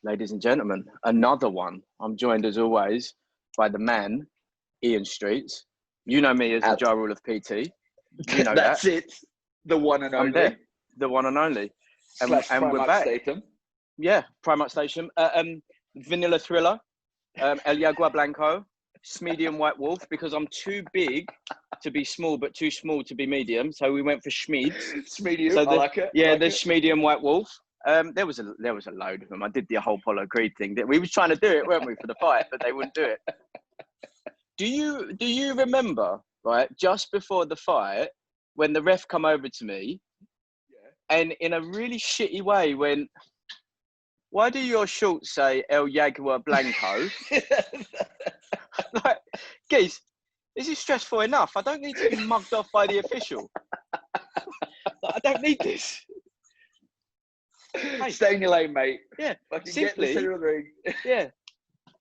Ladies and gentlemen, another one. I'm joined as always by the man, Ian Streetz. You know me as the Ja Rule of PT. You know That's it. The one and only. I'm there. The one and only. And we're back. Statham. Yeah, Primark Station. Vanilla Thriller. El Jaguar Blanco. Medium White Wolf, because I'm too big to be small, but too small to be medium. So we went for Schmeeds. Schmedium, so I like it. Yeah, the Medium White Wolf. There was a load of them. I did the whole Apollo Creed thing. We was trying to do it, weren't we, for the fight, but they wouldn't do it. Do you remember, right, just before the fight, when the ref come over to me, and in a really shitty way went, "Why do your shorts say El Jaguar Blanco?" Like, geez, this is stressful enough. I don't need to be mugged off by the official. Like, I don't need this. Hey, stay in your lane, mate. Yeah, simply, get the center of the ring. Yeah,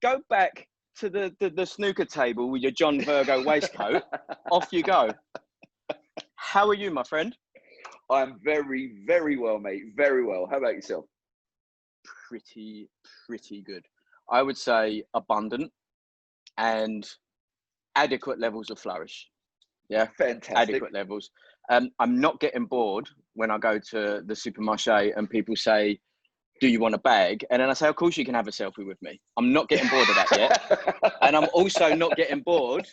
go back to the snooker table with your John Virgo waistcoat. Off you go. How are you, my friend? I'm very, very well, mate. Very well. How about yourself? Pretty good. I would say abundant and adequate levels of flourish. Yeah, fantastic. Adequate levels. I'm not getting bored when I go to the supermarché and people say, "Do you want a bag?" And then I say, "Of course you can have a selfie with me." I'm not getting bored of that yet. And I'm also not getting bored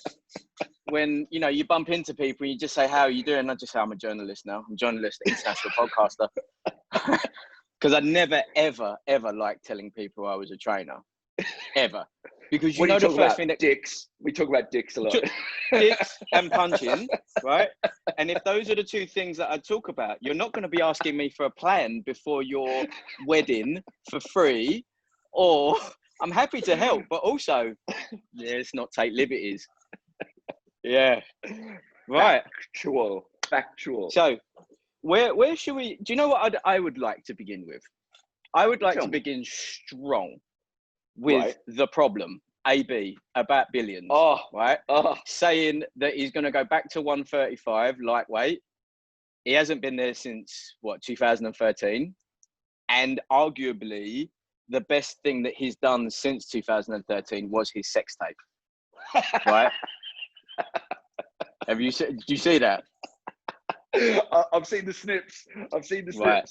when, you know, you bump into people and you just say, "How are you doing?" I just say, "I'm a journalist now. I'm a journalist, international podcaster." Because I never, ever, ever liked telling people I was a trainer. Ever. Because you know the first thing that... Dicks. We talk about dicks a lot. Dicks and punching, right? And if those are the two things that I talk about, you're not going to be asking me for a plan before your wedding for free, or I'm happy to help, but also, let's not take liberties. Yeah. Right. Factual. So, where should we... Do you know what I would like to begin with? I would like to begin strong with the problem, AB, about billions, right? Saying that he's going to go back to 135, lightweight. He hasn't been there since, 2013? And arguably, the best thing that he's done since 2013 was his sex tape, right? Did you see that? I've seen the snips. Right.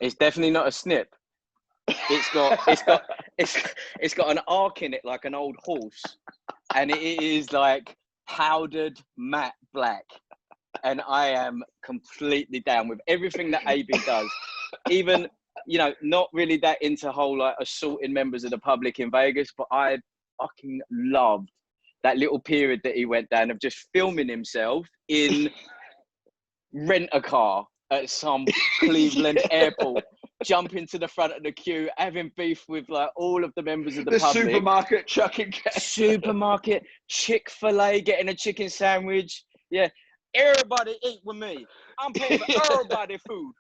It's definitely not a snip. It's got an arc in it like an old horse, and it is like powdered matte black. And I am completely down with everything that AB does. Even, you know, not really that into whole like assaulting members of the public in Vegas, but I fucking loved that little period that he went down of just filming himself in rent a car at some Cleveland airport, jumping to the front of the queue, having beef with like all of the members of the public. Supermarket, chucking cash. Supermarket, Chick-fil-A, getting a chicken sandwich. Yeah, everybody eat with me. I'm paying for everybody food.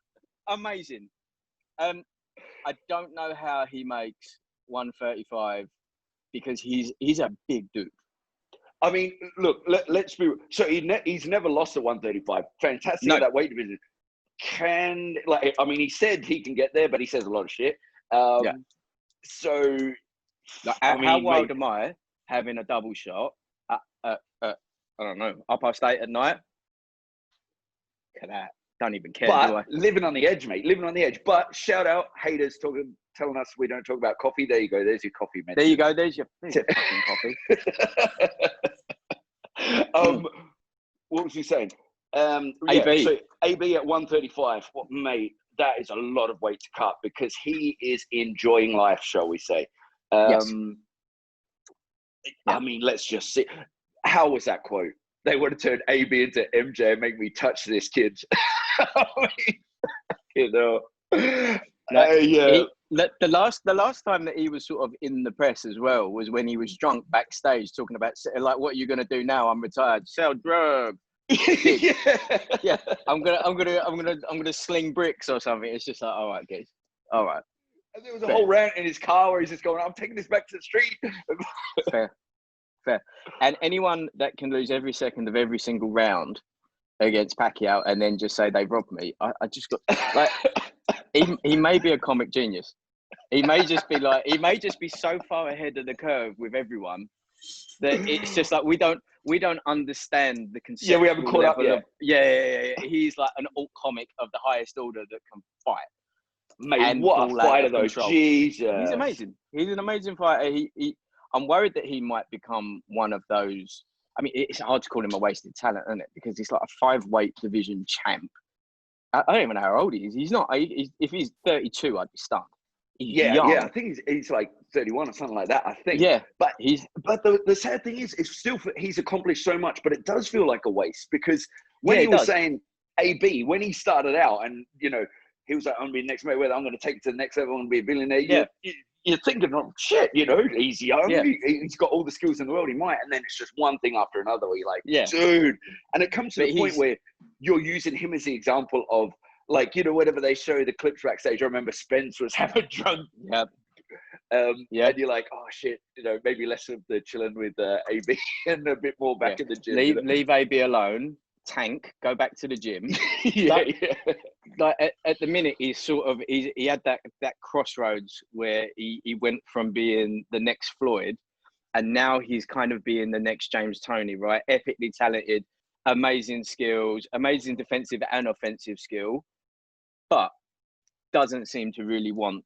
Amazing. I don't know how he makes 135 because he's a big dude. I mean, look, let's be... So he's never lost at 135. Fantastic at that weight division. He said he can get there, but he says a lot of shit. So... how wild am I having a double shot at I don't know, up our state at night? Look at that. Don't even care, do I? Living on the edge, mate. Living on the edge. But shout out haters telling us we don't talk about coffee. There you go. There's your coffee, man. There you go. There's your fucking coffee. What was he saying? AB. So AB at 135. Mate, that is a lot of weight to cut because he is enjoying life, shall we say. Yes. I mean, let's just see. How was that quote? They want to turn AB into MJ and make me touch this, kids. I mean, you know. The last time that he was sort of in the press as well was when he was drunk backstage talking about like, "What are you going to do now? I'm retired. Sell drugs." Yeah. I'm gonna sling bricks or something. It's just like, all right, guys. All right. And there was a whole rant in his car where he's just going, "I'm taking this back to the street." Fair. And anyone that can lose every second of every single round against Pacquiao and then just say they robbed me, I just got like he may be a comic genius. He may just be so far ahead of the curve with everyone that it's just like we don't understand the conceptual Yeah, we haven't caught up yet. He's like an alt comic of the highest order that can fight. Mate, what a fighter though! Jesus, he's amazing. He's an amazing fighter. I'm worried that he might become one of those. I mean, it's hard to call him a wasted talent, isn't it? Because he's like a 5-weight division champ. I don't even know how old he is. He's not. If he's 32, I'd be stunned. He's young. I think he's like 31 or something like that. I think. Yeah, but the sad thing is, it's still he's accomplished so much, but it does feel like a waste because when he was saying AB, when he started out, and you know, he was like, "I'm gonna be next Mayweather. I'm gonna take it to the next level. I'm gonna be a billionaire." Yeah. You're thinking, oh, shit, you know, he's young. Yeah. He's got all the skills in the world. He might, and then it's just one thing after another. Where you're like, dude, and it comes to the point where you're using him as the example of. Like, you know, whenever they show the clips backstage, I remember Spence was having drunk. Yep. And you're like, oh, shit, you know, maybe less of the chilling with AB and a bit more back in the gym. Leave AB alone, tank, go back to the gym. Like at the minute, he's sort of, he had that crossroads where he went from being the next Floyd, and now he's kind of being the next James Toney, right? Epically talented, amazing skills, amazing defensive and offensive skill. But doesn't seem to really want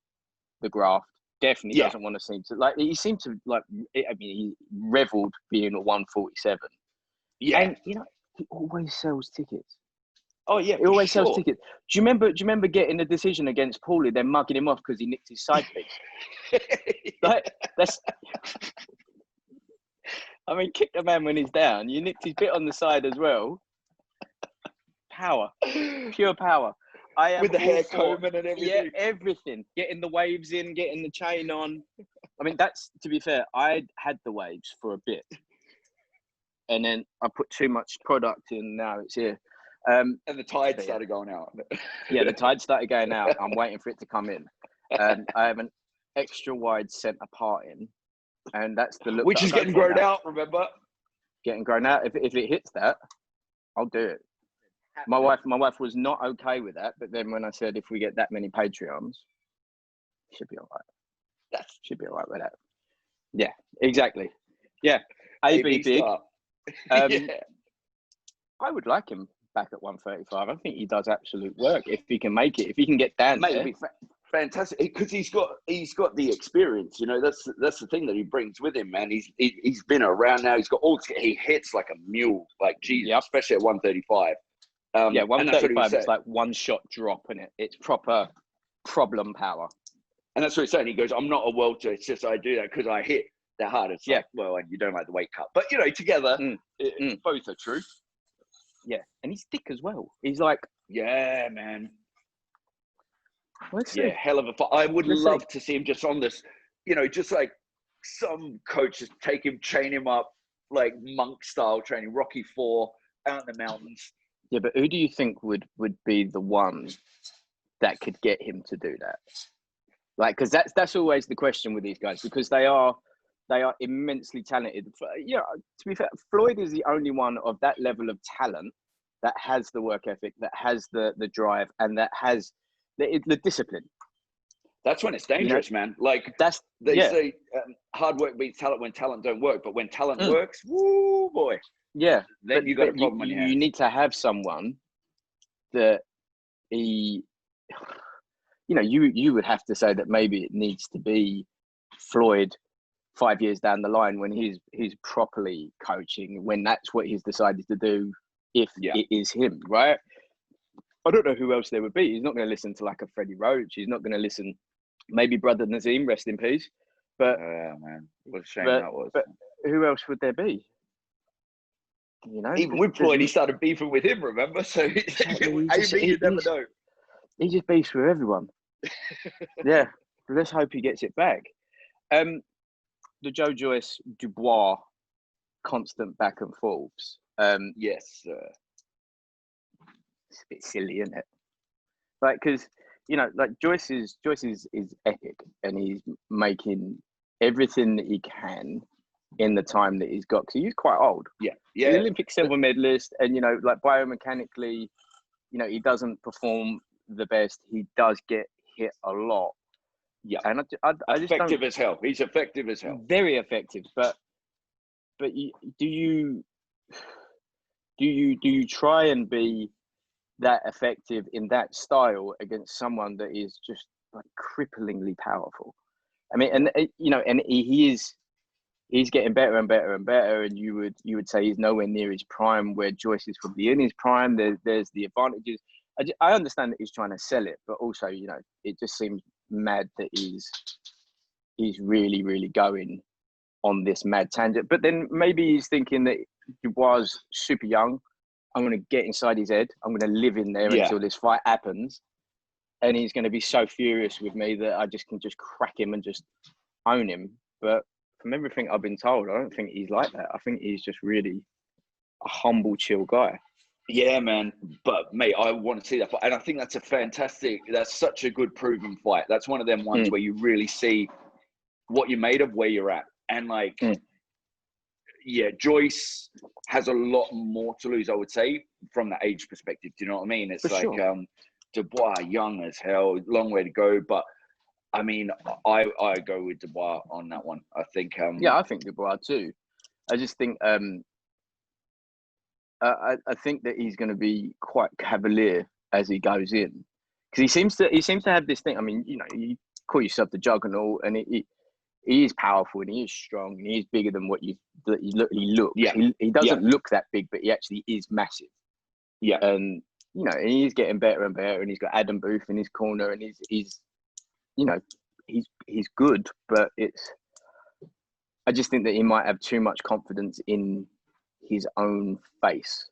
the graft. Definitely doesn't want to seem to he seemed to I mean, he reveled being at 147. Yeah. And you know, he always sells tickets. Oh yeah. He always sells tickets. Do you remember getting the decision against Paulie, then mugging him off because he nicked his side piece? That's I mean, kick the man when he's down. You nicked his bit on the side as well. Power. Pure power. With the hair combing and everything. Yeah, everything. Getting the waves in, getting the chain on. I mean, that's, to be fair, I had the waves for a bit. And then I put too much product in, now it's here. And the tide started going out. Yeah, the tide started going out. I'm waiting for it to come in. I have an extra wide centre part in. And that's the look. Which is getting grown out, remember? Getting grown out. If it hits that, I'll do it. My wife was not okay with that, but then when I said if we get that many Patreons, should be all right. Should be all right with that. Yeah, exactly. Yeah, AB big. I would like him back at 135. I think he does absolute work if he can make it. If he can get down, it'd be fantastic because he's got the experience. You know, that's the thing that he brings with him, man. He's been around now. He's got he hits like a mule, like Jesus, especially at 135. 135 is like one shot drop in it. It's proper problem power. And that's what he's saying. He goes, I'm not a welter. It's just I do that because I hit that hard. It's like, well, and you don't like the weight cut. But, you know, together, both are true. Yeah. And he's thick as well. He's like... Yeah, man. Let's see. Hell of a fight. I would love to see him just on this, you know, just like some coaches take him, chain him up, like monk style training, Rocky IV, out in the mountains. Yeah, but who do you think would be the one that could get him to do that? Like, because that's always the question with these guys, because they are immensely talented. You know, to be fair, Floyd is the only one of that level of talent that has the work ethic, that has the drive, and that has the discipline. That's when it's dangerous, man. Like they say, hard work beats talent when talent don't work. But when talent works, woo boy. Yeah, then you got a problem. You need to have someone that you know, you would have to say that maybe it needs to be Floyd 5 years down the line when he's properly coaching, when that's what he's decided to do, if it is him, right? I don't know who else there would be. He's not going to listen to like a Freddie Roach. He's not going to listen, maybe Brother Nazim, rest in peace. But man, what a shame that was. But who else would there be? You know, even with Floyd, he started beefing with him. Remember, so you never know. He just beefs with everyone. Yeah, let's hope he gets it back. The Joe Joyce Dubois constant back and forths. Yes, sir. It's a bit silly, isn't it? Like, because you know, like Joyce is epic, and he's making everything that he can in the time that he's got, because he's quite old. Yeah. He's an Olympic silver medalist, and you know, like biomechanically, you know, he doesn't perform the best. He does get hit a lot, Yeah, and I just effective don't, as hell. He's effective as hell. Very effective, but do you try and be that effective in that style against someone that is just like cripplingly powerful? I mean, and you know, and he's getting better and better and better, and you would say he's nowhere near his prime, where Joyce is probably in his prime. There's the advantages. I understand that he's trying to sell it, but also, you know, it just seems mad that he's really, really going on this mad tangent. But then maybe he's thinking that Dubois super young. I'm going to get inside his head. I'm going to live in there until this fight happens. And he's going to be so furious with me that I just can just crack him and just own him. But from everything I've been told, I don't think he's like that. I think he's just really a humble, chill guy. Yeah, man. But, mate, I want to see that fight. And I think that's such a good proven fight. That's one of them ones where you really see what you're made of, where you're at. And, like, yeah, Joyce has a lot more to lose, I would say, from the age perspective. Do you know what I mean? It's For sure. Dubois, young as hell, long way to go. But, I mean, I go with Dubois on that one. I think... yeah, I think Dubois too. I just think... I think that he's going to be quite cavalier as he goes in, because he seems to have this thing. I mean, you know, you call yourself the juggernaut, and he is powerful and he is strong and he is bigger than what he looks. Yeah. He doesn't look that big, but he actually is massive. Yeah, and you know, he's getting better and better, and he's got Adam Booth in his corner, and he's you know, he's good, but I just think that he might have too much confidence in his own face.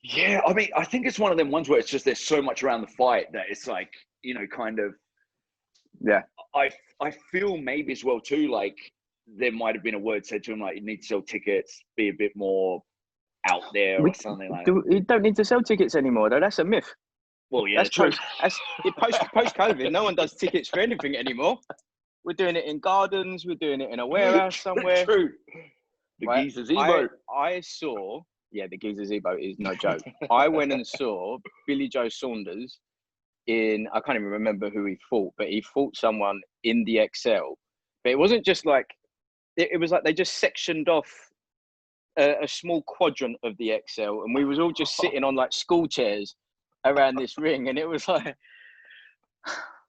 Yeah, I mean, I think it's one of them ones where it's just there's so much around the fight that it's like, you know, kind of. Yeah. I feel maybe as well too, like there might have been a word said to him like you need to sell tickets, be a bit more out there or something like that. You don't need to sell tickets anymore, though. That's a myth. Well, yeah, that's true. Post COVID, no one does tickets for anything anymore. We're doing it in gardens. We're doing it in a warehouse somewhere. True. The Giza Z-boat. I saw, the Giza Z-boat is no joke. I went and saw Billy Joe Saunders I can't even remember who he fought, but he fought someone in the XL. But it wasn't just like, it was like they just sectioned off a small quadrant of the XL, and we was all just sitting on like school chairs around this ring, and it was like,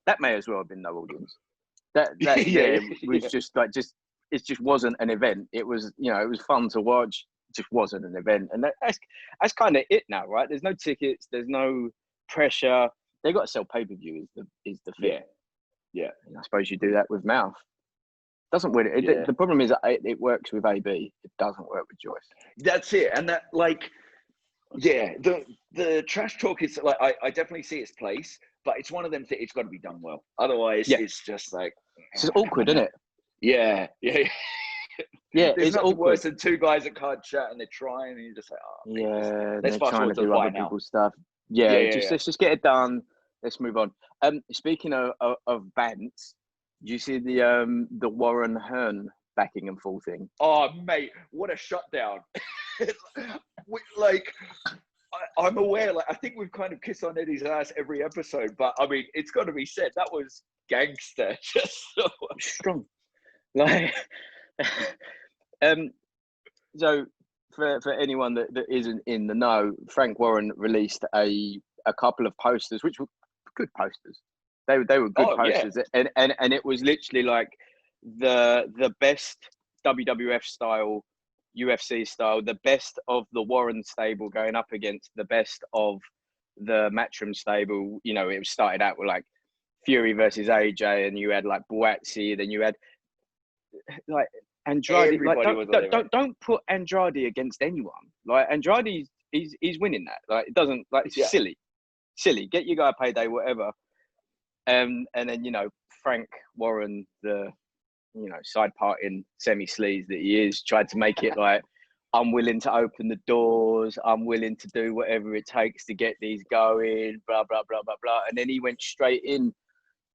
that may as well have been no audience. That was just like, it just wasn't an event. It was, you know, it was fun to watch. It just wasn't an event. And that's kind of it now, right? There's no tickets. There's no pressure. They got to sell pay-per-view is the thing. Yeah. And I suppose you do that with Mouth. Doesn't work. The problem is it works with AB. It doesn't work with Joyce. That's it. And that, like, the trash talk is like, I definitely see its place, but it's one of them things, it's got to be done well. Otherwise, it's just like... It's awkward, isn't it? Yeah. There's it's nothing worse than two guys that can't chat and they're trying and you're just like, let's fast forward to the fight now. People's stuff. Let's just get it done. Let's move on. Speaking of bants, do you see the Warren Hearn backing and full thing? Oh, mate, what a shutdown! Like, I'm aware. Like, I think we've kind of kissed on Eddie's ass every episode, but I mean, it's got to be said that was gangster, just so strong. Like, so for anyone that isn't in the know, Frank Warren released a couple of posters, which were good posters. They were good posters, and it was literally like the best WWF style, UFC style, the best of the Warren stable going up against the best of the Matchroom stable. You know, it started out with like Fury versus AJ, and you had like Boatsy, then you had like Andrade. Like, don't put Andrade against anyone. Like, Andrade, he's winning that. Like, it doesn't, like, it's silly. Get your guy a payday, whatever. And then, you know, Frank Warren, the, you know, side parting semi-sleaze that he is, tried to make it like, I'm willing to open the doors. I'm willing to do whatever it takes to get these going, blah, blah, blah, blah, blah. And then he went straight in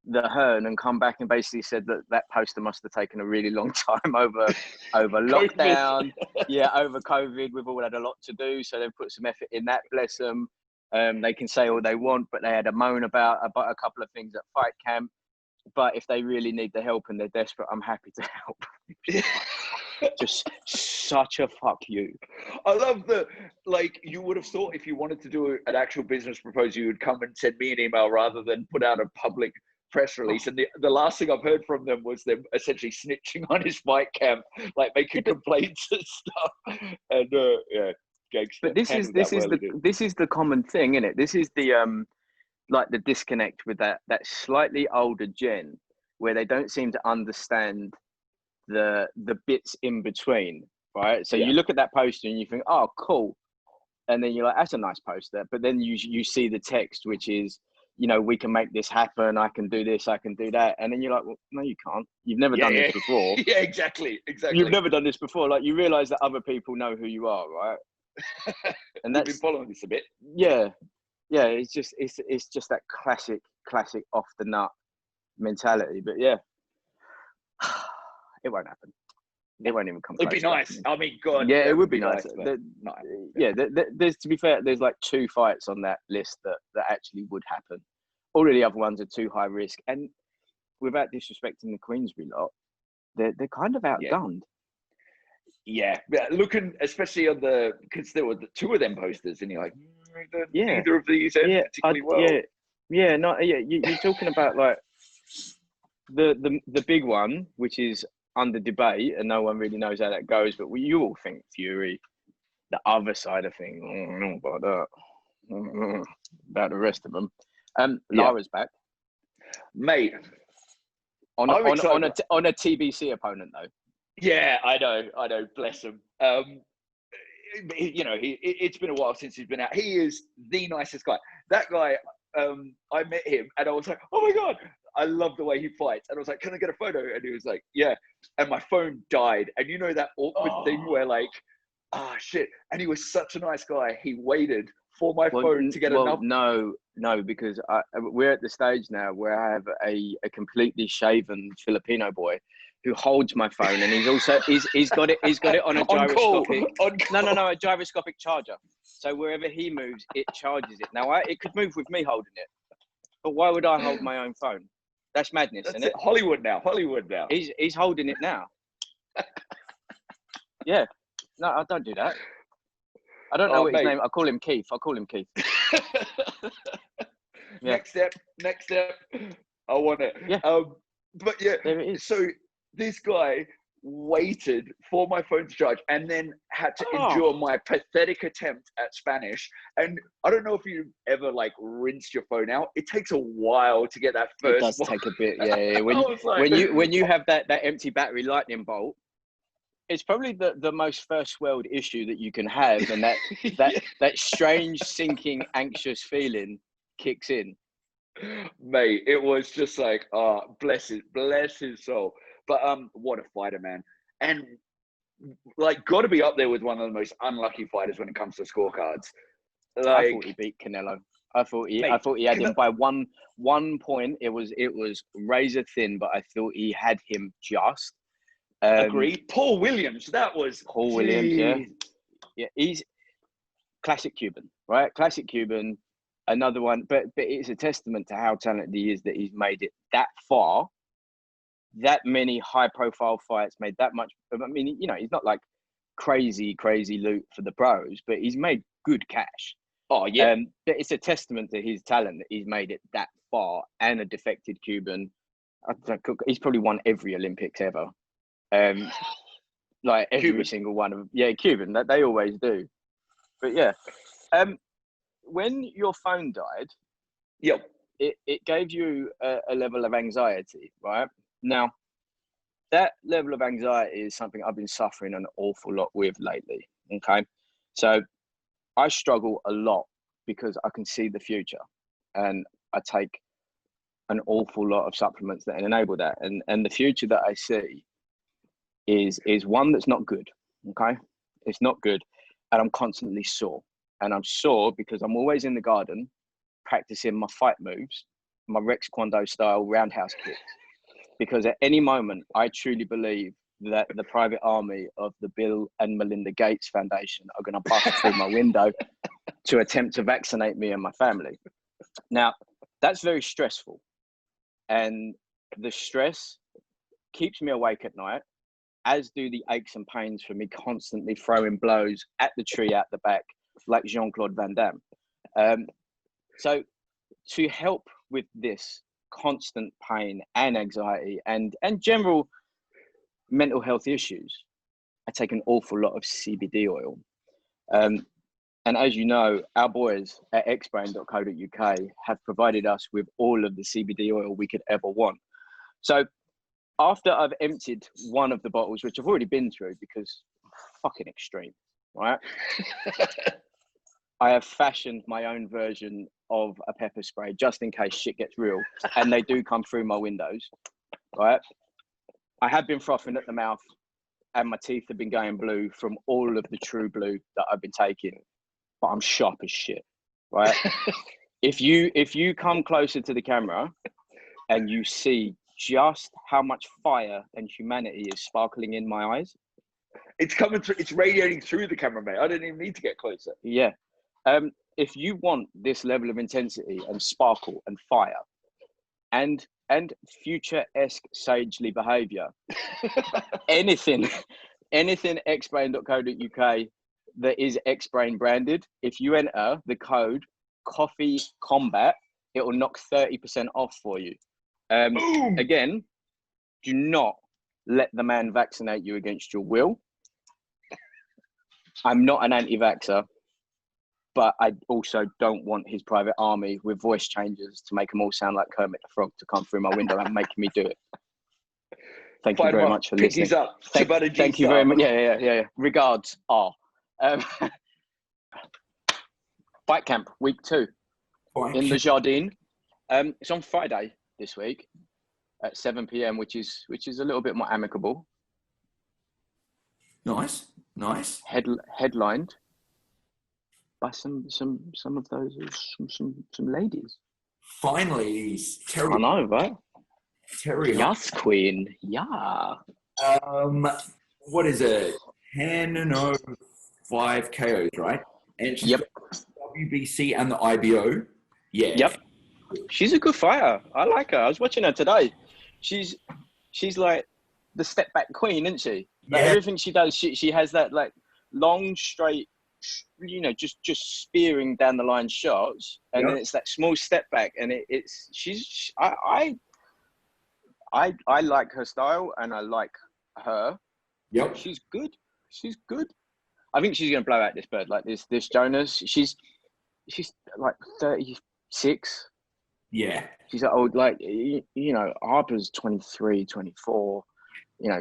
the Hearn and come back and basically said that poster must have taken a really long time over lockdown. Over COVID. We've all had a lot to do, so they've put some effort in that, bless them. They can say all they want, but they had a moan about a couple of things at Fight Camp. but if they really need the help and they're desperate, I'm happy to help. Just such a fuck you. I love the, like, you would have thought if you wanted to do an actual business proposal, you would come and send me an email rather than put out a public press release. And the last thing I've heard from them was them essentially snitching on his fight camp, like making complaints and stuff. And yeah, gangster. But this is the common thing, isn't it? This is the like the disconnect with that slightly older gen, where they don't seem to understand the bits in between, right? So you look at that poster and you think, oh, cool, and then you're like, that's a nice poster, but then you see the text, which is, you know, we can make this happen, I can do this, I can do that, and then you're like, well, no, you can't. You've never done this before. Yeah, exactly. You've never done this before. Like, you realize that other people know who you are, right? And that's been following this a bit. Yeah, it's just that classic off the nut mentality. But yeah, it won't happen. It won't even come close. It'd be nice. I mean, God. Yeah, it would be nice. Yeah, there's, to be fair, there's like 2 fights on that list that actually would happen. All of the other ones are too high risk, and without disrespecting the Queensbury lot, they're kind of outgunned. Yeah, looking especially on because there were 2 of them posters, and you're like, neither of these end particularly well. You're talking about like the big one, which is under debate, and no one really knows how that goes. But you all think Fury. The other side of things, I don't know about that. About the rest of them. Lara's back, mate. On a TBC opponent though. Yeah, I know. Bless him. You know, it's been a while since he's been out. He is the nicest guy. That guy, I met him and I was like, oh my God, I love the way he fights. And I was like, can I get a photo? And he was like, yeah. And my phone died. And you know that awkward thing where like, shit. And he was such a nice guy. He waited for my phone to get enough. No, because we're at the stage now where I have a completely shaven Filipino boy who holds my phone, and he's got it on a gyroscopic. A gyroscopic charger. So wherever he moves, it charges it. Now it could move with me holding it, but why would I hold my own phone? That's madness, isn't it? Hollywood now. He's holding it now. Yeah. No, I don't do that. I don't know what his name. I call him Keith. Yeah. Next step. I want it. Yeah. But yeah. There it is. So this guy waited for my phone to charge and then had to endure my pathetic attempt at Spanish. And I don't know if you've ever like rinsed your phone out. It takes a while to get that first. It does take a bit. Yeah. When you have that empty battery lightning bolt, it's probably the most first world issue that you can have, and that strange sinking anxious feeling kicks in. Mate, it was just like, bless his soul. But what a fighter, man. And like, got to be up there with one of the most unlucky fighters when it comes to scorecards. Like, I thought he beat Canelo. I thought he had him by one point. It was razor thin, but I thought he had him just. Agreed. Paul Williams, that was Paul Williams. Yeah, he's classic Cuban, right? Classic Cuban. Another one, but it's a testament to how talented he is that he's made it that far. That many high-profile fights, made that much. I mean, you know, he's not like crazy loot for the pros, but he's made good cash. Oh yeah. But it's a testament to his talent that he's made it that far, and a defected Cuban. He's probably won every Olympics ever. Like every single one of them. Yeah, Cuban. That they always do. But yeah. When your phone died, it gave you a level of anxiety, right? Now, that level of anxiety is something I've been suffering an awful lot with lately, okay? So I struggle a lot because I can see the future, and I take an awful lot of supplements that enable that. And the future that I see is one that's not good, okay? It's not good, and I'm constantly sore. And I'm sore because I'm always in the garden practicing my fight moves, my Rex Kwon Do style roundhouse kicks. Because at any moment, I truly believe that the private army of the Bill and Melinda Gates Foundation are going to bust through my window to attempt to vaccinate me and my family. Now, that's very stressful. And the stress keeps me awake at night, as do the aches and pains for me constantly throwing blows at the tree out the back, like Jean-Claude Van Damme. So to help with this constant pain and anxiety and general mental health issues, I take an awful lot of CBD oil. And as you know, our boys at xbrain.co.uk have provided us with all of the CBD oil we could ever want. So after I've emptied one of the bottles, which I've already been through because fucking extreme, right? I have fashioned my own version of a pepper spray just in case shit gets real, and they do come through my windows, right? I have been frothing at the mouth and my teeth have been going blue from all of the True Blue that I've been taking, but I'm sharp as shit, right? If you come closer to the camera and you see just how much fire and humanity is sparkling in my eyes. It's coming through, it's radiating through the camera, mate. I don't even need to get closer. Yeah. If you want this level of intensity and sparkle and fire and future-esque sagely behavior, anything xbrain.co.uk that is xbrain branded, if you enter the code coffee combat, it will knock 30% off for you. Again, do not let the man vaccinate you against your will. I'm not an anti-vaxxer, but I also don't want his private army with voice changes to make them all sound like Kermit the Frog to come through my window and make me do it. Thank you very much for listening. Thank you very much. Yeah. Regards, R. Bike camp week 2 in the Jardine. It's on Friday this week at 7 p.m, which is a little bit more amicable. Nice. Headlined by some of those some ladies. Finally, Terry. I know, right? Terry. Yes, Queen. Yeah. What is it? 10-5 KOs, right? And she's got WBC and the IBO. Yeah. Yep. She's a good fighter. I like her. I was watching her today. She's like the step back queen, isn't she? Like everything she does, she has that like long, straight, just spearing down the line shots, and then it's that small step back, and I like her style, and I like her. Yep. She's good. I think she's gonna blow out this bird. Like this Jonas. She's like 36. Yeah. She's old, like, Harper's 23, 24.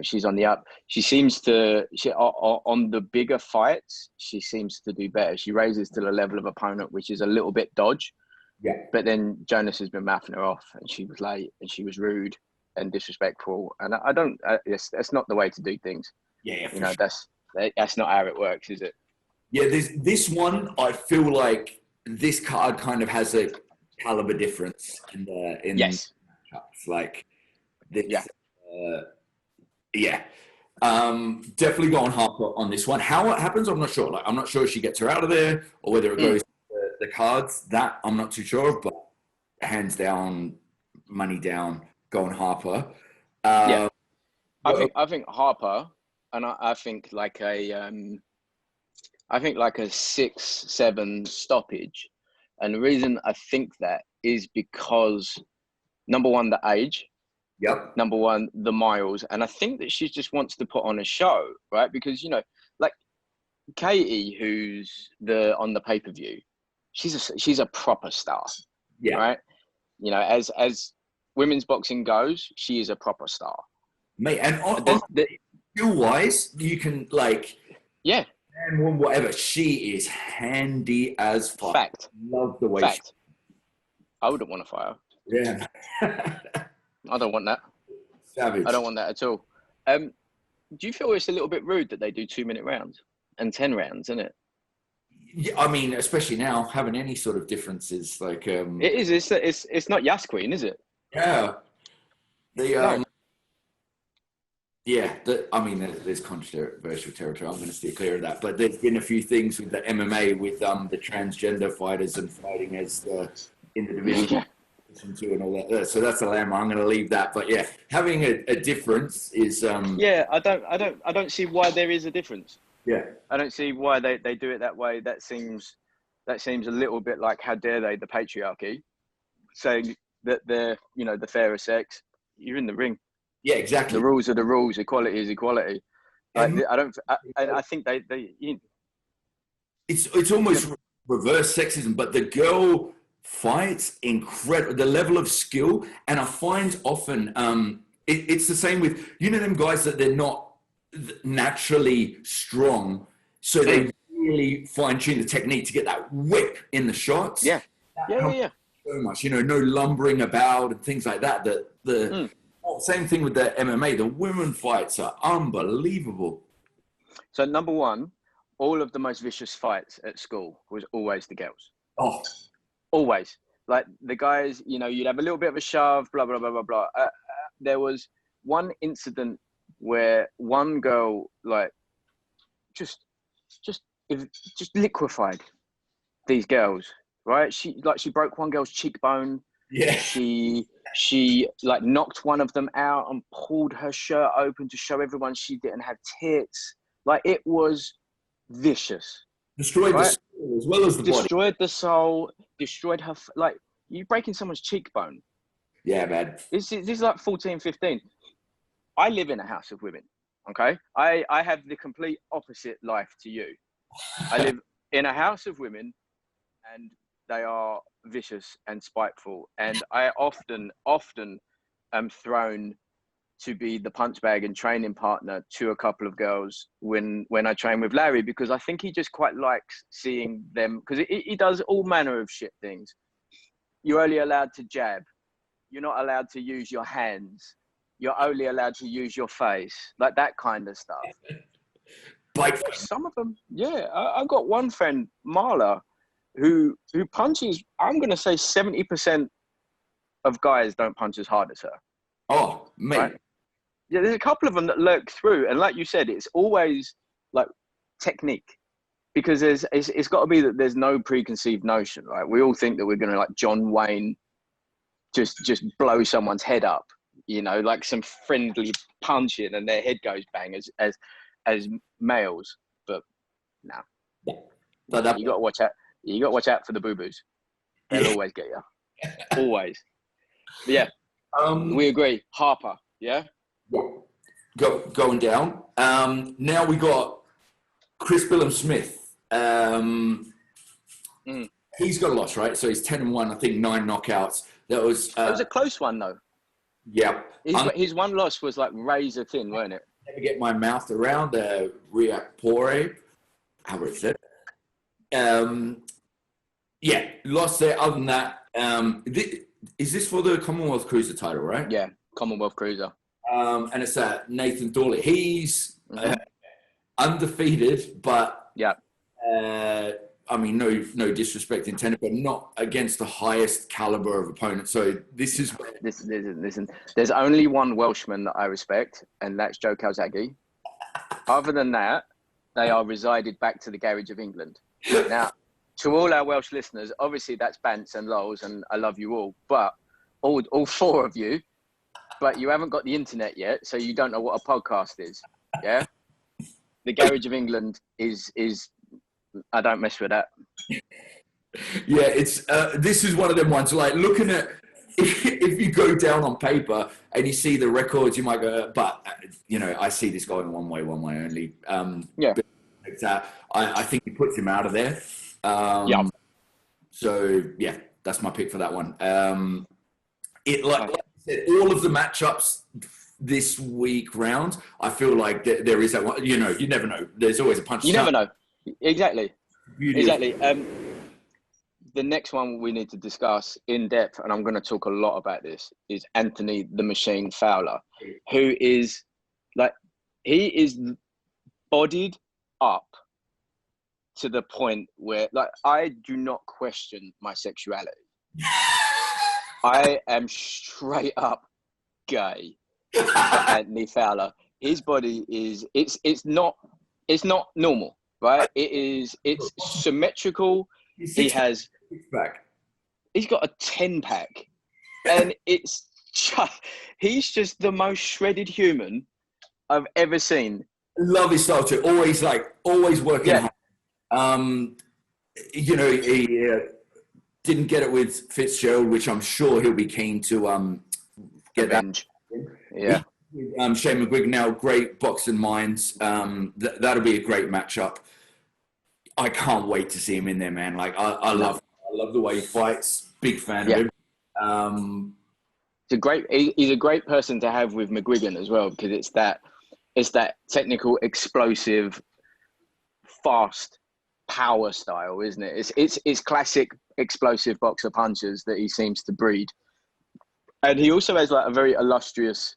She's on the up. She seems to, on the bigger fights, she seems to do better. She raises to the level of opponent, which is a little bit dodge. Yeah. But then Jonas has been mouthing her off, and she was late, and she was rude and disrespectful. And I don't, that's not the way to do things. Yeah. That's not how it works, is it? Yeah, this one, I feel like this card kind of has a caliber difference in yes. matchups. Like this, definitely going Harper on this one. How it happens, I'm not sure. Like, I'm not sure if she gets her out of there or whether it goes to the cards. That I'm not too sure of, but hands down, money down, going Harper. I think Harper, and I think like a 6-7 stoppage. And the reason I think that is because, number one, the age. Yep. Number one, the miles. And I think that she just wants to put on a show, right? Because, like Katie, who's on the pay-per-view, she's a proper star. Yeah. Right? As women's boxing goes, she is a proper star. Mate, and skill-wise, you can, like... Yeah. And whatever, she is handy as fuck. Fact. Love the way Fact. I wouldn't want to fire. Yeah. I don't want that. Savage. I don't want that at all. Do you feel it's a little bit rude that they do 2-minute rounds and 10 rounds, isn't it? Yeah, I mean, especially now, having any sort of differences, like it is. It's not Yas Queen, is it? Yeah. No. Yeah, there's controversial territory. I'm going to steer clear of that. But there's been a few things with the MMA, with the transgender fighters and fighting as in the division. and all that. So that's a lamb. I'm going to leave that. But yeah, having a difference is. Yeah, I don't see why there is a difference. Yeah, I don't see why they do it that way. That seems a little bit like, how dare they, the patriarchy, saying that they're, you know, the fairer sex. You're in the ring. Yeah, exactly. The rules are the rules. Equality is equality. I think they it's almost reverse sexism, but the girl fights incredible. The level of skill, and I find often it's the same with, you know, them guys that they're not naturally strong, so they really fine tune the technique to get that whip in the shots. Yeah. So much, you know, no lumbering about and things like that. Same thing with the MMA. The women fights are unbelievable. So number one, all of the most vicious fights at school was always the girls. Oh, always. Like the guys, you know, you'd have a little bit of a shove, blah blah blah blah blah. There was one incident where one girl like just liquefied these girls. Right? She broke one girl's cheekbone. Yeah. She like knocked one of them out and pulled her shirt open to show everyone she didn't have tits. Like, it was vicious. Destroyed the soul as well as the body. Destroyed the soul. Destroyed her. Like, you breaking someone's cheekbone. Yeah, man. This is like 14, 15. I live in a house of women. Okay, I have the complete opposite life to you. I live in a house of women, and they are vicious and spiteful. And I often am thrown to be the punch bag and training partner to a couple of girls when I train with Larry, because I think he just quite likes seeing them, because he does all manner of shit things. You're only allowed to jab. You're not allowed to use your hands. You're only allowed to use your face, like that kind of stuff. But some of them, yeah. I've got one friend, Marla, who punches, I'm going to say 70% of guys don't punch as hard as her. Oh, mate. Right? Yeah, there's a couple of them that lurk through. And like you said, it's always like technique, because it's got to be that there's no preconceived notion, right? We all think that we're going to, like, John Wayne, just blow someone's head up, you know, like some friendly punching and their head goes bang as males. But no. Yeah. But you got to watch out. You got to watch out for the boo-boos. They'll always get you. Always. But yeah, we agree. Harper, yeah? Going down. Now we got Chris Billum-Smith. He's got a loss, right? So he's 10-1, I think 9 knockouts. That was a close one, though. Yeah. His one loss was like razor thin, wasn't it? Never get my mouth around Riapore, however it's said. Yeah, lost there. Other than that, is this for the Commonwealth Cruiser title, right? Yeah, Commonwealth Cruiser. And it's Nathan Thorley. He's undefeated, but yeah. I mean, no disrespect intended, but not against the highest caliber of opponent. So this is listen. There's only one Welshman that I respect, and that's Joe Calzaghe. Other than that, they are resided back to the garage of England. Now, to all our Welsh listeners, obviously that's Bants and Lols, and I love you all, but all 4 of you, but you haven't got the internet yet, so you don't know what a podcast is. Yeah, the garage of England is I don't mess with that. Yeah, it's this is one of them ones. Like, looking at, if you go down on paper and you see the records, you might go, but you know, I see this going one way only. Yeah. But, I think he puts him out of there. Yeah. So yeah, that's my pick for that one. Like I said, all of the matchups this week round, I feel like there is that one. You know, you never know. There's always a punch. You never know. Exactly. Exactly. The next one we need to discuss in depth, and I'm going to talk a lot about this, is Anthony the Machine Fowler, who is like, he is bodied up to the point where, like, I do not question my sexuality. I am straight up gay. Anthony Fowler. His body is it's not normal, right? It's symmetrical. He's got a 10-pack. And it's just, he's just the most shredded human I've ever seen. Love his style too. Always working hard. You know, he didn't get it with Fitzgerald, which I'm sure he'll be keen to get Revenge. That. Yeah. Shane McGuigan now, great boxing minds. That'll be a great matchup. I can't wait to see him in there, man. Like I love the way he fights. Big fan of him. He's a great person to have with McGuigan as well, because it's that technical, explosive, fast power style, isn't it? It's classic explosive boxer punches that he seems to breed. And he also has like a very illustrious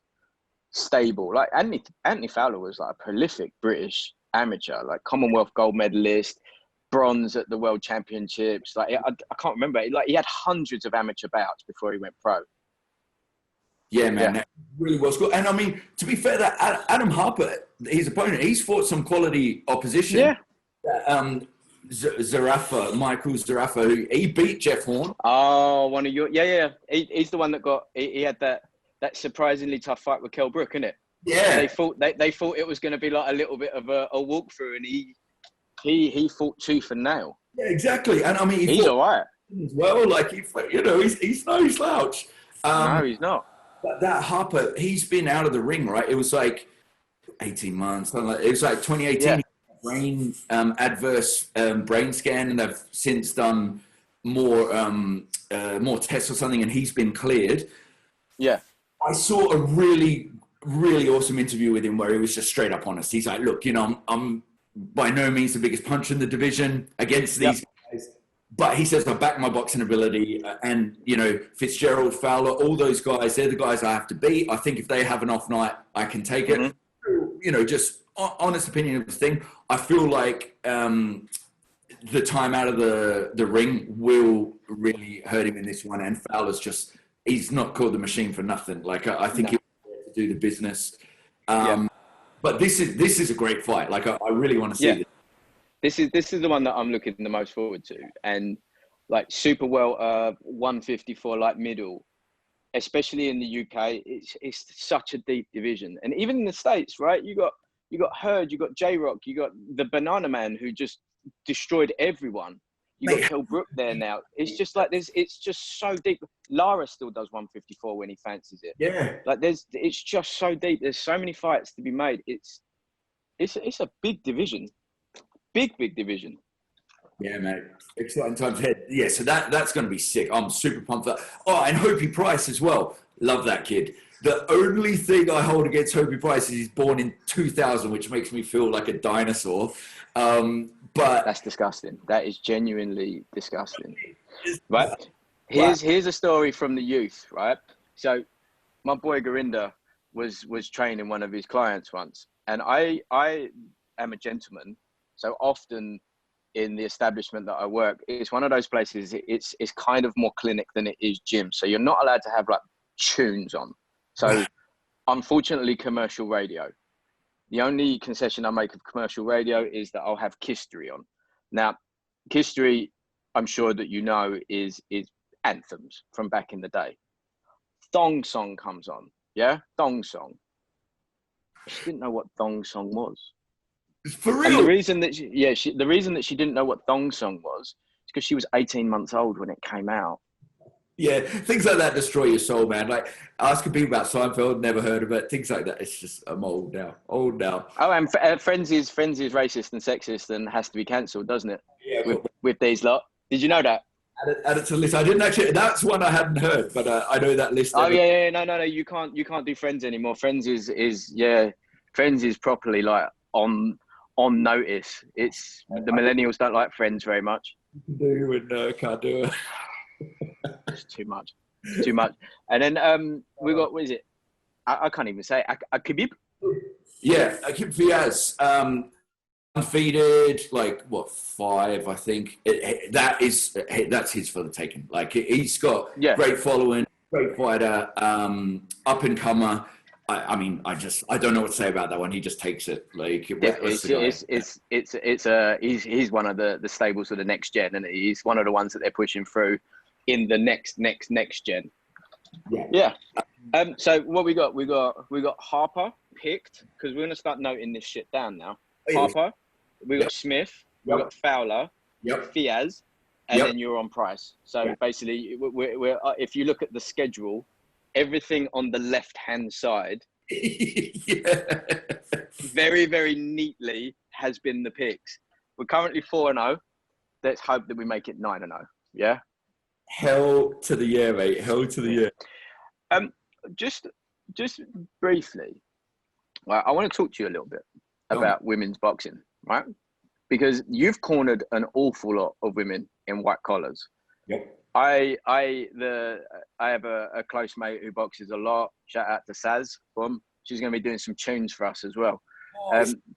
stable. Like Anthony Fowler was like a prolific British amateur, like Commonwealth gold medalist, bronze at the World Championships. Like I can't remember. Like he had hundreds of amateur bouts before he went pro. Yeah, man, that really well scored. And I mean, to be fair, that Adam Harper, his opponent, he's fought some quality opposition. Yeah. Michael Zarafa, he beat Jeff Horn. Oh, one of your He's the one that got. He had that surprisingly tough fight with Kell Brook, isn't it? Yeah. They thought it was going to be like a little bit of a walkthrough, and he fought tooth and nail. Yeah, exactly. And I mean, he's all right as well. Like he's no slouch. No, he's not. But that Harper, he's been out of the ring, right? It was like 18 months. It was like 2018. Brain adverse brain scan, and they've since done more tests or something, and he's been cleared. Yeah, I saw a really, really awesome interview with him where he was just straight up honest. He's like, "Look, you know, I'm by no means the biggest puncher in the division against these guys, but he says I back my boxing ability, and you know, Fitzgerald, Fowler, all those guys, they're the guys I have to beat. I think if they have an off night, I can take it. You know, just." Honest opinion of the thing, I feel like the time out of the ring will really hurt him in this one. And Fowler's he's not called the machine for nothing. Like I think he'll do the business. But this is a great fight. Like I really want to see this. This is the one that I'm looking the most forward to. And like super well 154 like middle, especially in the UK, it's such a deep division. And even in the States, right? You got Hurd, you got J-Rock, you got the Banana Man who just destroyed everyone. You got Kell Brook there now. It's just like it's just so deep. Lara still does 154 when he fancies it. Yeah. Like it's just so deep. There's so many fights to be made. It's a big division. Big division. Yeah, mate. Exciting times ahead. Yeah, so that's going to be sick. I'm super pumped for that. Oh, and Hopi Price as well. Love that kid. The only thing I hold against Hopi Price is he's born in 2000, which makes me feel like a dinosaur. But that's disgusting. That is genuinely disgusting. Right? Here's a story from the youth, right? So my boy Gorinda was training one of his clients once, and I am a gentleman, so often in the establishment that I work, it's one of those places, it's kind of more clinic than it is gym. So you're not allowed to have like tunes on. So unfortunately, commercial radio. The only concession I make of commercial radio is that I'll have Kistery on. Now, Kistery, I'm sure that you know, is anthems from back in the day. Thong Song comes on, yeah? Thong Song. She didn't know what Thong Song was. For real? And the reason that she didn't know what Thong Song was is because she was 18 months old when it came out. Yeah, things like that destroy your soul, man. Like asking people about Seinfeld, never heard of it. Things like that. It's just I'm old now. Oh, and Friends is racist and sexist and has to be cancelled, doesn't it? Yeah. With these lot. Did you know that? Add it to the list. I didn't actually. That's one I hadn't heard, but I know that list. Oh yeah. No. You can't do Friends anymore. Friends is properly like on notice. It's the millennials don't like Friends very much. You can do and can't do it. It's too much. And then we got, what is it? I can't even say it. Akibib? Yeah, Akib Fiaz. Undefeated, like what, 5, I think. That's his for the taking. Like he's got great following, great fighter, up and comer. I mean, I don't know what to say about that one. He just takes it. Like he's one of the stables of the next gen, and he's one of the ones that they're pushing through in the next gen. Yeah. So what we got? We got Harper picked, because we're gonna start noting this shit down now. Harper, we got Smith, we got Fowler, Fiaz, and then you're on Price. So basically, we're if you look at the schedule, everything on the left-hand side, very, very neatly has been the picks. We're currently 4-0. Let's hope that we make it 9-0. Yeah. Hell to the year, mate. Hell to the year. Just briefly, I want to talk to you a little bit about women's boxing, right? Because you've cornered an awful lot of women in white collars. Yep. I have a close mate who boxes a lot. Shout out to Saz. She's going to be doing some tunes for us as well.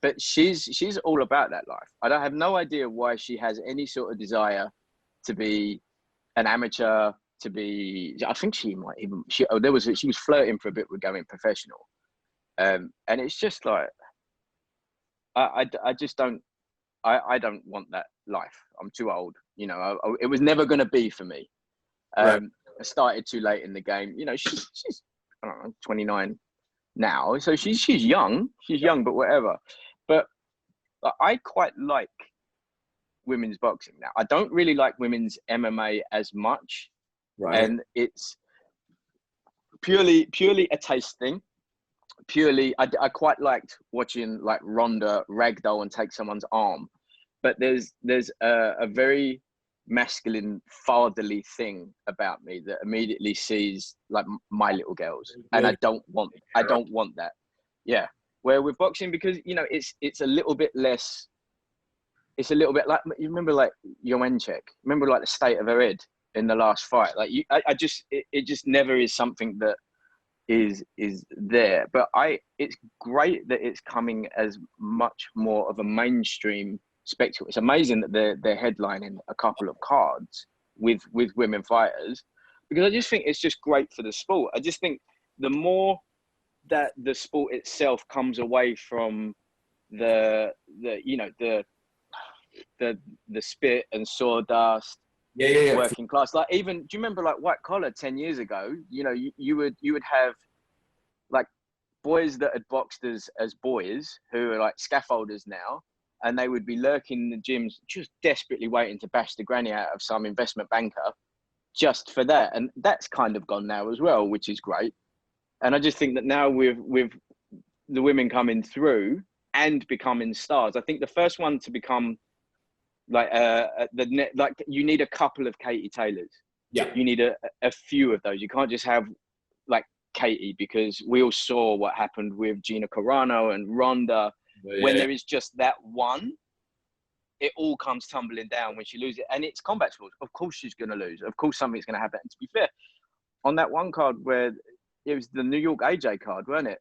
But she's all about that life. I have no idea why she has any sort of desire to be an amateur. To be, I think she might even. She was flirting for a bit with going professional, and it's just like I just don't. I don't want that life. I'm too old. You know, it was never going to be for me. I started too late in the game. You know, she's I don't know, 29 now, so she's young. She's young, but whatever. But I quite like women's boxing now. I don't really like women's MMA as much, and it's purely a taste thing. I quite liked watching like Ronda ragdoll and take someone's arm, but there's a very masculine fatherly thing about me that immediately sees like my little girls, and I don't want that. Yeah. Where with boxing, because you know it's a little bit less. It's a little bit like, you remember like Joanchek. Remember like the state of her head in the last fight. Like it just never is something that is there. But it's great that it's coming as much more of a mainstream spectacle. It's amazing that they're headlining a couple of cards with women fighters, because I just think it's just great for the sport. I just think the more that the sport itself comes away from the spit and sawdust, working class. Like even, do you remember like white collar 10 years ago? You know, you would have like boys that had boxed as boys who are like scaffolders now, and they would be lurking in the gyms, just desperately waiting to bash the granny out of some investment banker just for that. And that's kind of gone now as well, which is great. And I just think that now with the women coming through and becoming stars, I think the first one to become like you need a couple of Katie Taylors. Yeah, you need a few of those. You can't just have like Katie, because we all saw what happened with Gina Carano and Ronda. When there is just that one, it all comes tumbling down when she loses it. And it's combat sports. Of course she's going to lose. Of course something's going to happen. And to be fair, on that one card where it was the New York AJ card, wasn't it?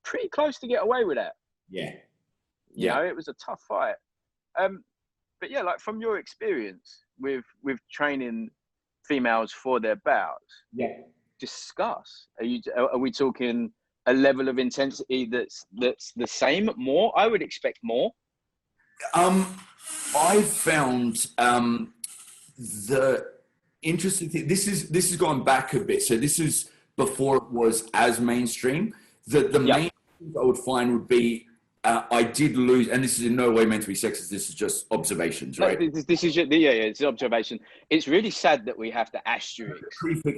Pretty close to get away with that. Yeah. You know, it was a tough fight. But yeah, like from your experience with training females for their bouts, discuss. Are we talking a level of intensity that's the same, more? I would expect more. I found the interesting thing. This is going back a bit. So this is before it was as mainstream. The main thing I would find would be I did lose, and this is in no way meant to be sexist. This is just observations, right? This is it's observation. It's really sad that we have to asterisk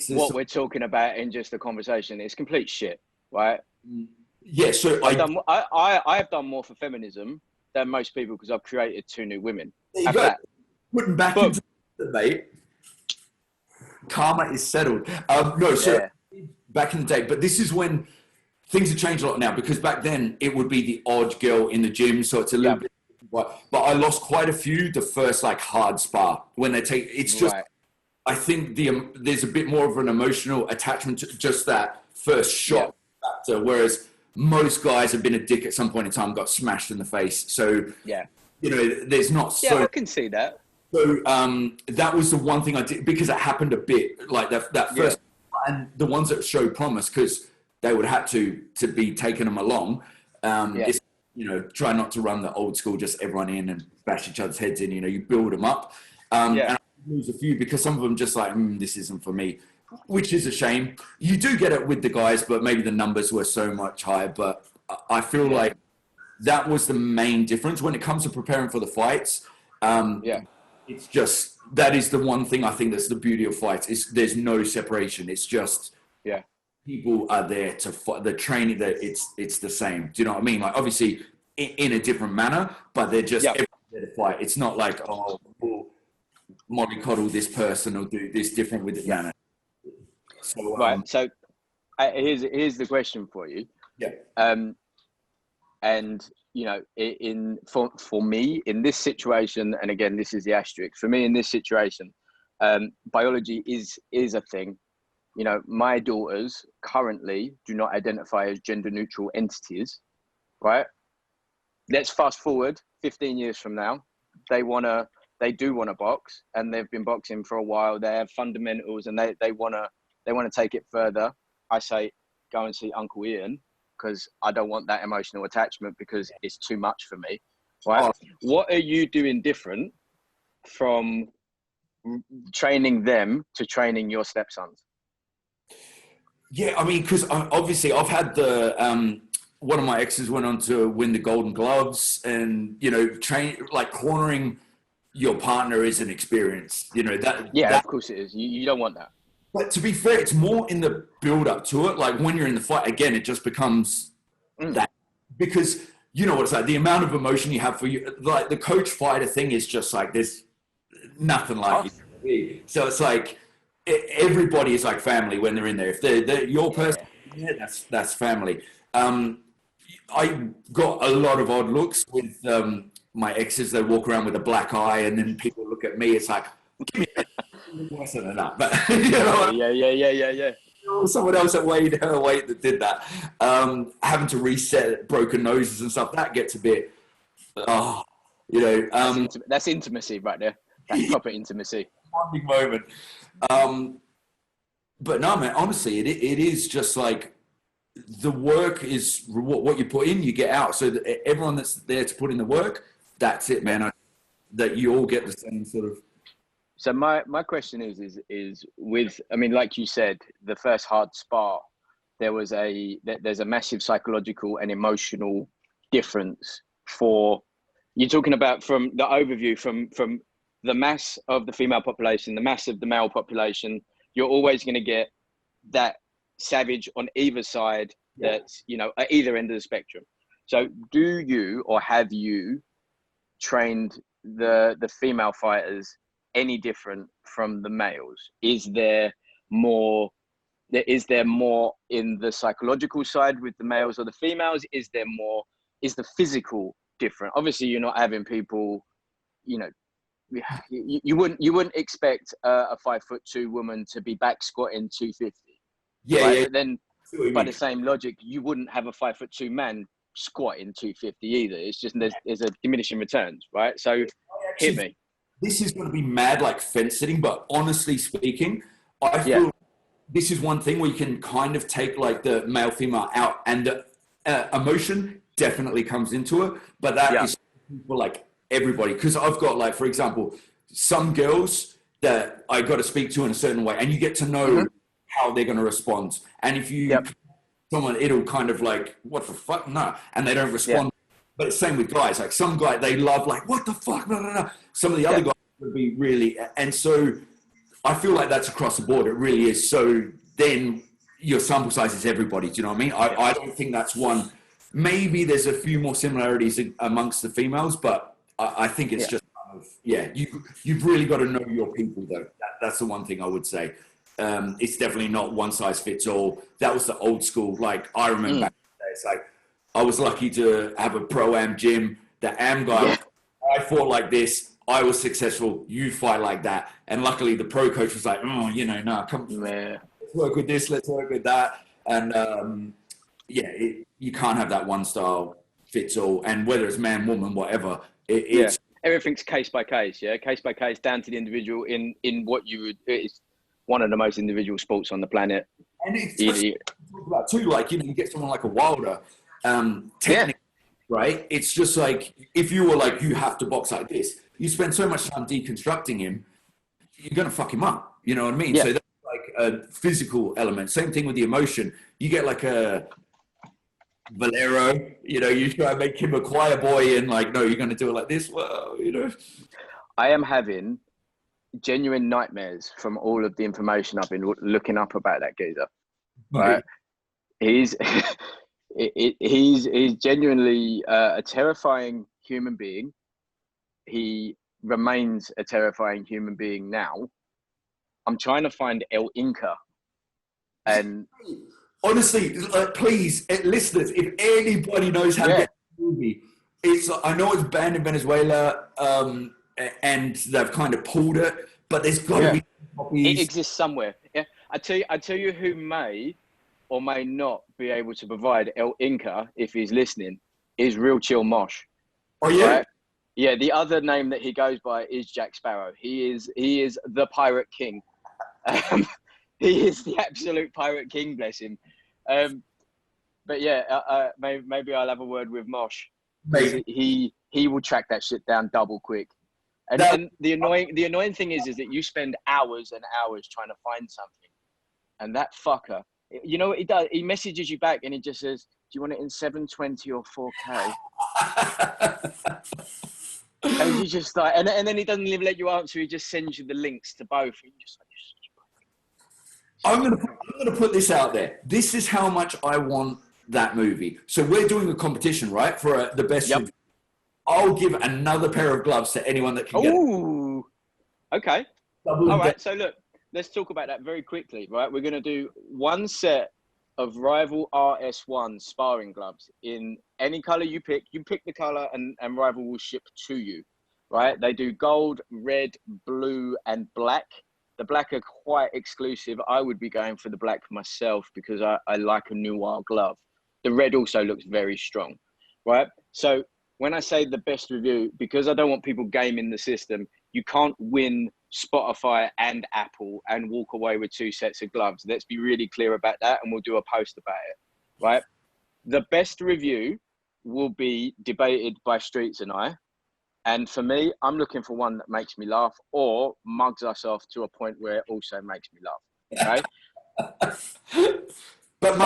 what we're talking about in just a conversation. It's complete shit. Right? Yeah, so I have done more for feminism than most people, because I've created 2 new women. Putting back into the debate, karma is settled. Back in the day, but this is when things have changed a lot now, because back then it would be the odd girl in the gym, so it's a little bit. But I lost quite a few the first like hard spar when they take. It's just I think there's a bit more of an emotional attachment to just that first shot. So whereas most guys have been a dick at some point in time, got smashed in the face. So you know, there's not. I can see that. So that was the one thing I did, because it happened a bit like that first, and the ones that show promise, because they would have to be taking them along. It's, you know, try not to run the old school, just everyone in and bash each other's heads in. You know, you build them up. And I lose a few because some of them just like, this isn't for me. which is a shame. You do get it with the guys, but maybe the numbers were so much higher. But I feel like that was the main difference when it comes to preparing for the fights. It's just, that is the one thing I think that's the beauty of fights, is there's no separation. It's just people are there to fight. The training, that it's the same. Do you know what I mean? Like, obviously in a different manner, but they're just there to fight. It's not like, oh, we'll mollycoddle this person or do this different with the manner. So, So here's the question for you. And you know, for me in this situation, and again, this is the asterisk for me in this situation, biology is a thing. You know, my daughters currently do not identify as gender neutral entities, right? Let's fast forward 15 years from now. They do want to box, and they've been boxing for a while. They have fundamentals, and they want to take it further. I say, go and see Uncle Ian, because I don't want that emotional attachment, because it's too much for me, right? What are you doing different from training them to training your stepsons? Yeah, I mean, because obviously I've had one of my exes went on to win the Golden Gloves, and, you know, cornering your partner is an experience, you know, that. Yeah, of course it is. You don't want that. But to be fair, it's more in the build up to it. Like, when you're in the fight, again, it just becomes that, because you know what it's like, the amount of emotion you have for you, like the coach fighter thing is just like, there's nothing like it. So it's like, everybody is like family when they're in there. If they're your person, that's family. I got a lot of odd looks with my exes. They walk around with a black eye, and then people look at me. It's like, give me worse than that. But you know, yeah. Someone else that weighed her weight that did that. Having to reset broken noses and stuff, that gets a bit. You know, that's intimacy right there. That's proper intimacy. Bonding moment. But no, man, honestly, it is just like, the work is what you put in, you get out. So that everyone that's there to put in the work, that's it, man. That you all get the same sort of. So my question is with, I mean, like you said, the first hard spar, there's a massive psychological and emotional difference for, you're talking about from the overview, from the mass of the female population, the mass of the male population, you're always going to get that savage on either side that's, you know, at either end of the spectrum. So do you, or have you trained the female fighters any different from the males? Is there more in the psychological side with the males or the females? Is the physical different? Obviously you're not having people, you know, you wouldn't expect a 5'2" woman to be back squatting 250. But then by the same logic, you wouldn't have a 5'2" man squatting 250 either. It's just there's a diminishing returns, right? So hit me. This is going to be mad like fence sitting, but honestly speaking, I feel this is one thing where you can kind of take like the male female out, and the emotion definitely comes into it. But that is for like everybody, because I've got, like, for example, some girls that I got to speak to in a certain way, and you get to know how they're going to respond. And if you someone, it'll kind of like, what the fuck, no, and they don't respond. But it's same with guys. Like, some guy, they love like, what the fuck, no. Some of the other guys would be really, and so I feel like that's across the board. It really is. So then your sample size is everybody. Do you know what I mean? I don't think that's one. Maybe there's a few more similarities amongst the females, but I think it's just kind of, you've really got to know your people, though. That's the one thing I would say. It's definitely not one size fits all. That was the old school. Like, I remember back in the day, it's like, I was lucky to have a pro-am gym. The am guy, I fought like this. I was successful. You fight like that. And luckily, the pro coach was like, oh, you know, no, come on, let's work with this. Let's work with that. And you can't have that one style fits all. And whether it's man, woman, whatever, it's everything's case by case. Yeah, case by case, down to the individual. In what you would, it's one of the most individual sports on the planet. And it's about too, like, you know, you get someone like a Wilder. Technically, right? It's just like, if you were like, you have to box like this, you spend so much time deconstructing him, you're going to fuck him up. You know what I mean? So that's like a physical element. Same thing with the emotion. You get like a Valero, you know, you try to make him a choir boy and like, no, you're going to do it like this. Well, you know. I am having genuine nightmares from all of the information I've been looking up about that geezer. Right? He's he's genuinely a terrifying human being. He remains a terrifying human being now. I'm trying to find El Inca, and honestly, please, listeners, if anybody knows how to get the movie, I know it's banned in Venezuela, and they've kind of pulled it, but there's got to be copies. It exists somewhere. Yeah, I tell you who may or may not be able to provide El Inca, if he's listening, is Real Chill Mosh. Oh yeah. Right? Yeah, the other name that he goes by is Jack Sparrow. He is the Pirate King. He is the absolute Pirate King, bless him. But yeah, maybe I'll have a word with Mosh. Maybe. He will track that shit down double quick. And the annoying thing is that you spend hours and hours trying to find something, and that fucker, you know what he does? He messages you back and he just says, "Do you want it in 720 or 4K?" And you just like, and then he doesn't even let you answer. He just sends you the links to both. And you're just like, I'm gonna put this out there. This is how much I want that movie. So we're doing a competition, right, for the best. Yep. I'll give another pair of gloves to anyone that can get it. Ooh. Okay. All right. So look, let's talk about that very quickly, right? We're gonna do one set of Rival RS1 sparring gloves in any color you pick. You pick the color and Rival will ship to you, right? They do gold, red, blue, and black. The black are quite exclusive. I would be going for the black myself because I like a noir glove. The red also looks very strong, right? So when I say the best review, because I don't want people gaming the system, you can't win Spotify and Apple and walk away with 2 sets of gloves. Let's be really clear about that, and we'll do a post about it, right? The best review will be debated by Streetz and I. And for me, I'm looking for one that makes me laugh or mugs us off to a point where it also makes me laugh, okay? But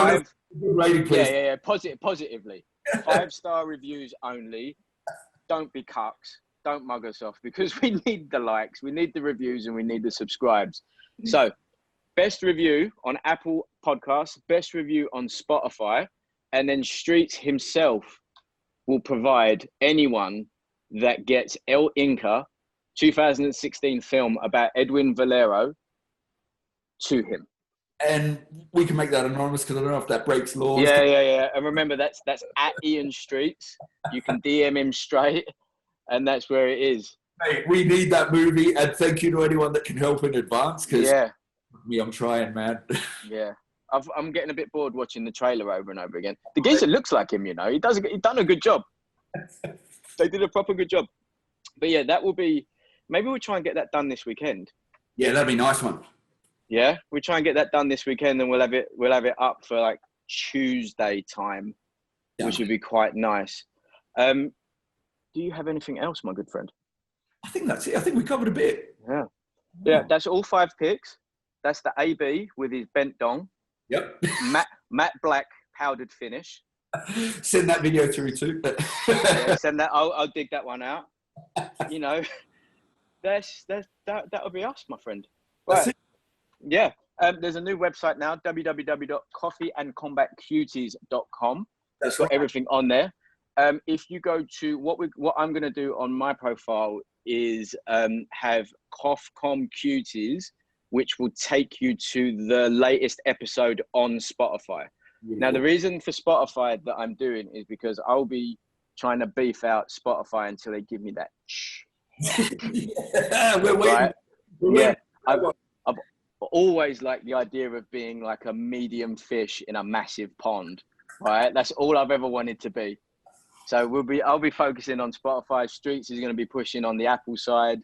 rating, please. Yeah. Positively. 5-star reviews only. Don't be cucks. Don't mug us off because we need the likes, we need the reviews, and we need the subscribes. So, best review on Apple Podcasts, best review on Spotify, and then Streetz himself will provide anyone that gets El Inca 2016 film about Edwin Valero to him. And we can make that anonymous because I don't know if that breaks laws. Yeah. And remember, that's at Ian Streetz. You can DM him straight. And that's where it is. Mate, we need that movie, and thank you to anyone that can help in advance. Because I'm trying, man. Yeah, I'm getting a bit bored watching the trailer over and over again. The geezer looks like him, you know. He done a good job. They did a proper good job. But yeah, that will be. Maybe we'll try and get that done this weekend. Yeah, that'd be a nice one. Yeah, we'll try and get that done this weekend, and we'll have it up for like Tuesday time, which would be quite nice. Do you have anything else, my good friend? I think that's it. I think we covered a bit. Yeah. That's all 5 picks. That's the AB with his bent dong. Yep. Matte black powdered finish. Send that video through too. Send that. I'll dig that one out. You know, that'll be us, my friend. Right. That's it. Yeah. There's a new website now, www.coffeeandcombatcuties.com. That's got everything on there. If you go to what I'm going to do on my profile is have CoffCom Cuties, which will take you to the latest episode on Spotify. Yeah. Now, the reason for Spotify that I'm doing is because I'll be trying to beef out Spotify until they give me that. Yeah, we're waiting. Right? I've always liked the idea of being like a medium fish in a massive pond. Right? That's all I've ever wanted to be. So I'll be focusing on Spotify. Streetz is going to be pushing on the Apple side.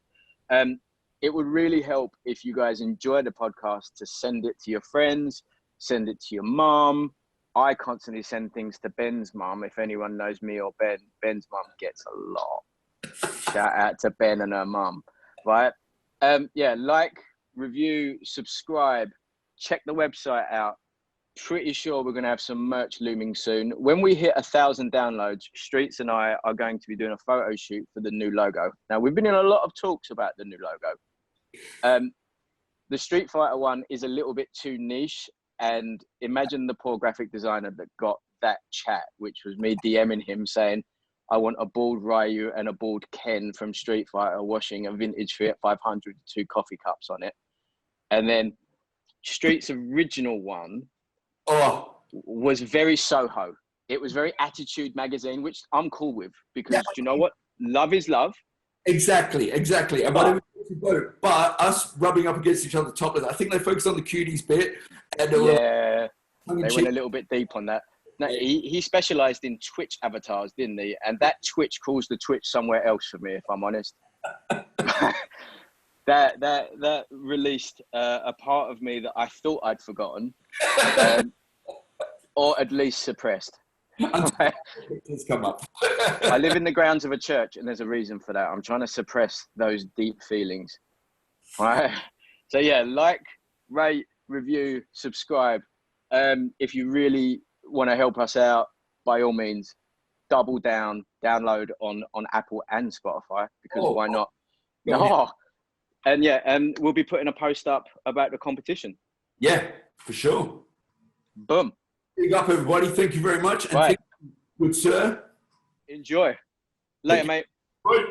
It would really help if you guys enjoy the podcast to send it to your friends, send it to your mom. I constantly send things to Ben's mom. If anyone knows me or Ben, Ben's mom gets a lot. Shout out to Ben and her mom, right? Like, review, subscribe, check the website out. Pretty sure we're going to have some merch looming soon. When we hit 1,000 downloads, Streetz and I are going to be doing a photo shoot for the new logo. Now, we've been in a lot of talks about the new logo. The Street Fighter one is a little bit too niche, and imagine the poor graphic designer that got that chat, which was me DMing him saying, I want a bald Ryu and a bald Ken from Street Fighter washing a vintage Fiat 500 with 2 coffee cups on it. And then Street's original one was very Soho. It was very Attitude magazine, which I'm cool with, because you know what? Love is love. Exactly. And whatever you vote, but us rubbing up against each other topless, I think they focused on the cuties bit. And they went a little bit deep on that. No, he specialized in Twitch avatars, didn't he? And that Twitch calls the Twitch somewhere else for me, if I'm honest. that released a part of me that I thought I'd forgotten, or at least suppressed. It's come up. I live in the grounds of a church, and there's a reason for that. I'm trying to suppress those deep feelings. Right? So yeah, like, rate, review, subscribe. If you really want to help us out, by all means, download on Apple and Spotify, because why not? And we'll be putting a post up about the competition. Yeah, for sure. Boom. Big up, everybody. Thank you very much. And good sir. Enjoy. Later, mate. Bye.